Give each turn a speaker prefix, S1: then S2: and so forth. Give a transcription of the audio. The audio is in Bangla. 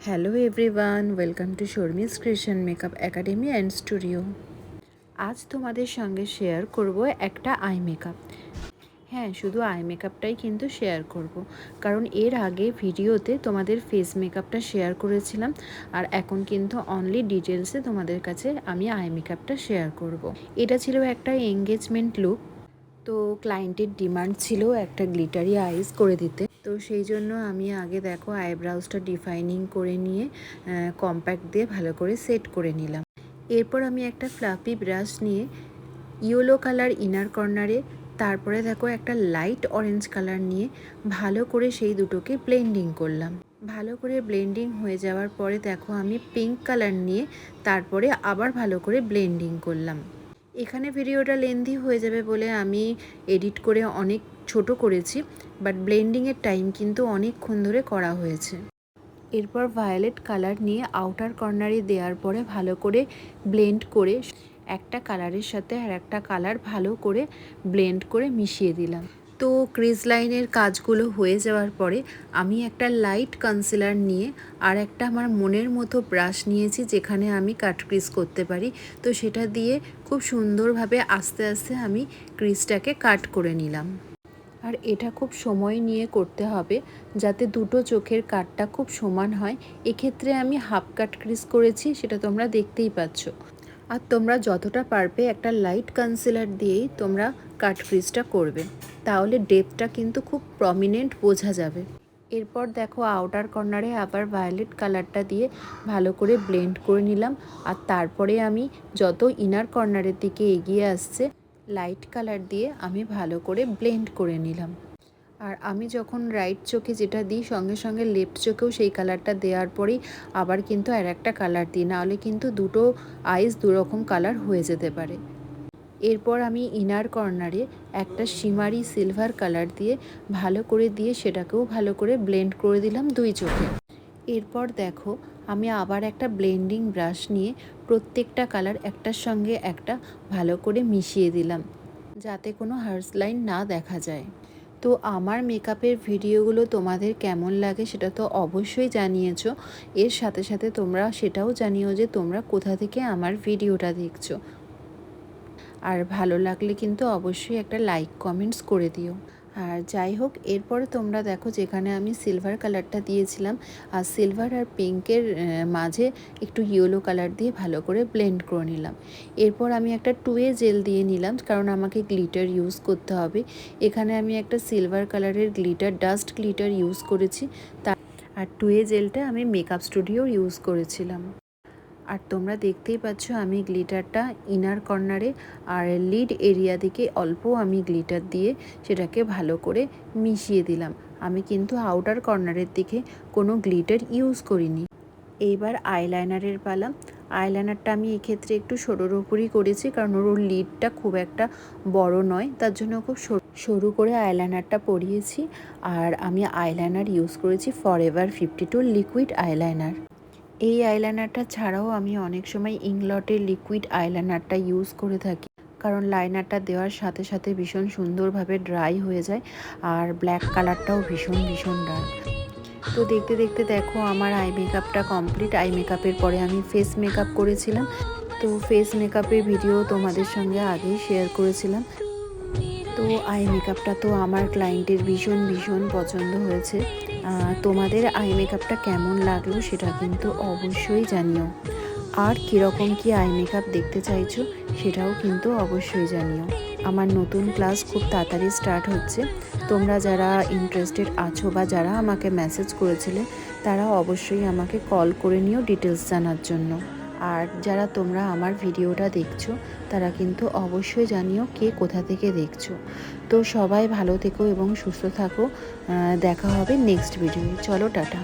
S1: Hello everyone, welcome to Sharmi's creation makeup academy and studio. আজ তোমাদের সঙ্গে শেয়ার করব একটা আই মেকআপ। হ্যাঁ, শুধু আই মেকআপটাই কিন্তু শেয়ার করব, কারণ এর আগে ভিডিওতে তোমাদের ফেস মেকআপটা শেয়ার করেছিলাম, আর এখন কিন্তু অনলি ডিটেলসে তোমাদের কাছে আমি আই মেকআপটা শেয়ার করব। এটা ছিল একটা এঙ্গেজমেন্ট লুক। তো ক্লায়েন্টের ডিমান্ড ছিল একটা গ্লিটারি আইস করে দিতে, তো সেই জন্য আমি আগে দেখো আইব্রাউজটা ডিফাইনিং করে নিয়ে কম্প্যাক্ট দিয়ে ভালো করে সেট করে নিলাম। এরপর আমি একটা ফ্লাফি ব্রাশ নিয়ে ইয়েলো কালার ইনার কর্নারে, তারপরে দেখো একটা লাইট অরেঞ্জ কালার নিয়ে ভালো করে সেই দুটোকে ব্লেন্ডিং করলাম। ভালো করে ব্লেন্ডিং হয়ে যাওয়ার পরে দেখো আমি পিঙ্ক কালার নিয়ে তারপরে আবার ভালো করে ব্লেন্ডিং করলাম। এখানে ভিডিওটা লেন্দি হয়ে যাবে বলে আমি এডিট করে অনেক ছোট করেছি, বাট ব্লেন্ডিংয়ের টাইম কিন্তু অনেকক্ষণ ধরে করা হয়েছে। এরপর ভায়োলেট কালার নিয়ে আউটার কর্নারে দেওয়ার পরে ভালো করে ব্লেন্ড করে একটা কালারের সাথে আর একটা কালার ভালো করে ব্লেন্ড করে মিশিয়ে দিলাম। তো ক্রিজ লাইনের কাজগুলো হয়ে যাওয়ার পরে আমি একটা লাইট কনসিলার নিয়ে আর একটা আমার মনের মতো ব্রাশ নিয়েছি, যেখানে আমি কাট ক্রিজ করতে পারি। তো সেটা দিয়ে খুব সুন্দরভাবে আস্তে আস্তে আমি ক্রিজটাকে কাট করে নিলাম। আর এটা খুব সময় নিয়ে করতে হবে যাতে দুটো চোখের কাটটা খুব সমান হয়। এক্ষেত্রে আমি হাফ কাট ক্রিজ করেছি, সেটা তোমরা দেখতেই পাচ্ছ। আর তোমরা যতটা পারবে একটা লাইট কনসিলার দিয়েই তোমরা কাট ক্রিজটা করবে, তাহলে ডেপথটা কিন্তু খুব প্রমিনেন্ট বোঝা যাবে। এরপর দেখো আউটার কর্নারে আবার ভায়োলেট কালারটা দিয়ে ভালো করে ব্লেন্ড করে নিলাম। আর তারপরে আমি যত ইনার কর্নারের দিকে এগিয়ে আসছে লাইট কালার দিয়ে আমি ভালো করে ব্লেন্ড করে নিলাম। আর আমি যখন রাইট চোখে যেটা দিই সঙ্গে সঙ্গে লেফট চোখেও সেই কালারটা দেওয়ার পরেই আবার কিন্তু আর একটা কালার দিই, নাহলে কিন্তু দুটো আইস দুরকম কালার হয়ে যেতে পারে। এরপর আমি ইনার কর্নারে একটা শিমারি সিলভার কালার দিয়ে ভালো করে দিয়ে সেটাকেও ভালো করে ব্লেন্ড করে দিলাম দুই চোখে। এরপর দেখো আমি আবার একটা ব্লেন্ডিং ব্রাশ নিয়ে প্রত্যেকটা কালার একটার সঙ্গে একটা ভালো করে মিশিয়ে দিলাম, যাতে কোনো হার্স লাইন না দেখা যায়। তো আমার মেকআপের ভিডিওগুলো তোমাদের কেমন লাগে সেটা তো অবশ্যই জানিয়েছো। এর সাথে সাথে তোমরা সেটাও জানিও যে তোমরা কোথা থেকে আমার ভিডিওটা দেখছো। আর ভালো লাগলে কিন্তু অবশ্যই একটা লাইক কমেন্টস করে দিও। আর যাই হোক, এরপরে তোমরা দেখো যেখানে আমি সিলভার কালারটা দিয়েছিলাম আর সিলভার আর পিঙ্কের মাঝে একটু ইয়েলো কালার দিয়ে ভালো করে ব্লেন্ড করে নিলাম। এরপর আমি একটা 2A জেল দিয়ে নিলাম, কারণ আমাকে গ্লিটার ইউজ করতে হবে। এখানে আমি একটা সিলভার কালারের গ্লিটার ডাস্ট গ্লিটার ইউজ করেছি, আর 2A জেলটা আমি মেকআপ স্টুডিও ইউজ করেছিলাম। আর তোমরা দেখতেই পাচ্ছ আমি গ্লিটারটা ইনার কর্নারে আর লিড এরিয়া দিকে অল্প আমি গ্লিটার দিয়ে সেটাকে ভালো করে মিশিয়ে দিলাম। আমি কিন্তু আউটার কর্নারের দিকে কোনো গ্লিটার ইউজ করিনি। এইবার আইলাইনারের পালা। আইলাইনারটা আমি এক্ষেত্রে একটু সরুর ওপরই করেছি, কারণ ওর লিডটা খুব একটা বড় নয়, তার জন্য খুব সরু করে আইলাইনারটা পরিয়েছি। আর আমি আইলাইনার ইউজ করেছি ফরএভার 52 লিকুইড আইলাইনার। এই আইলাইনারটা ছাড়াও আমি অনেক সময় ইংলটের লিকুইড আইলাইনারটা ইউজ করে থাকি, কারণ লাইনারটা দেওয়ার সাথে সাথে ভীষণ সুন্দরভাবে ড্রাই হয়ে যায় আর ব্ল্যাক কালারটাও ভীষণ ভীষণ ডার্ক। তো দেখতে দেখতে দেখো আমার আই মেকআপটা কমপ্লিট। আই মেকআপের পরে আমি ফেস মেকআপ করেছিলাম। তো ফেস মেকআপের ভিডিও তোমাদের সঙ্গে আগেই শেয়ার করেছিলাম। তো আই মেকআপটা তো আমার ক্লায়েন্টের ভীষণ ভীষণ পছন্দ হয়েছে। তোমাদের আই মেকআপটা কেমন লাগলো সেটা কিন্তু অবশ্যই জানিও। আর কীরকম কি আই মেকআপ দেখতে চাইছো সেটাও কিন্তু অবশ্যই জানিও। আমার নতুন ক্লাস খুব তাড়াতাড়ি স্টার্ট হচ্ছে। তোমরা যারা ইন্টারেস্টেড আছো বা যারা আমাকে মেসেজ করেছিলে তারা অবশ্যই আমাকে কল করে নিও ডিটেলস জানার জন্য। আর যারা তোমরা আমার ভিডিওটা দেখছো তারা কিন্তু অবশ্যই জানিও কে কোথা থেকে দেখছো। তো সবাই ভালো থেকো এবং সুস্থ থাকো। দেখা হবে নেক্সট ভিডিওয়ে। চলো টাটা।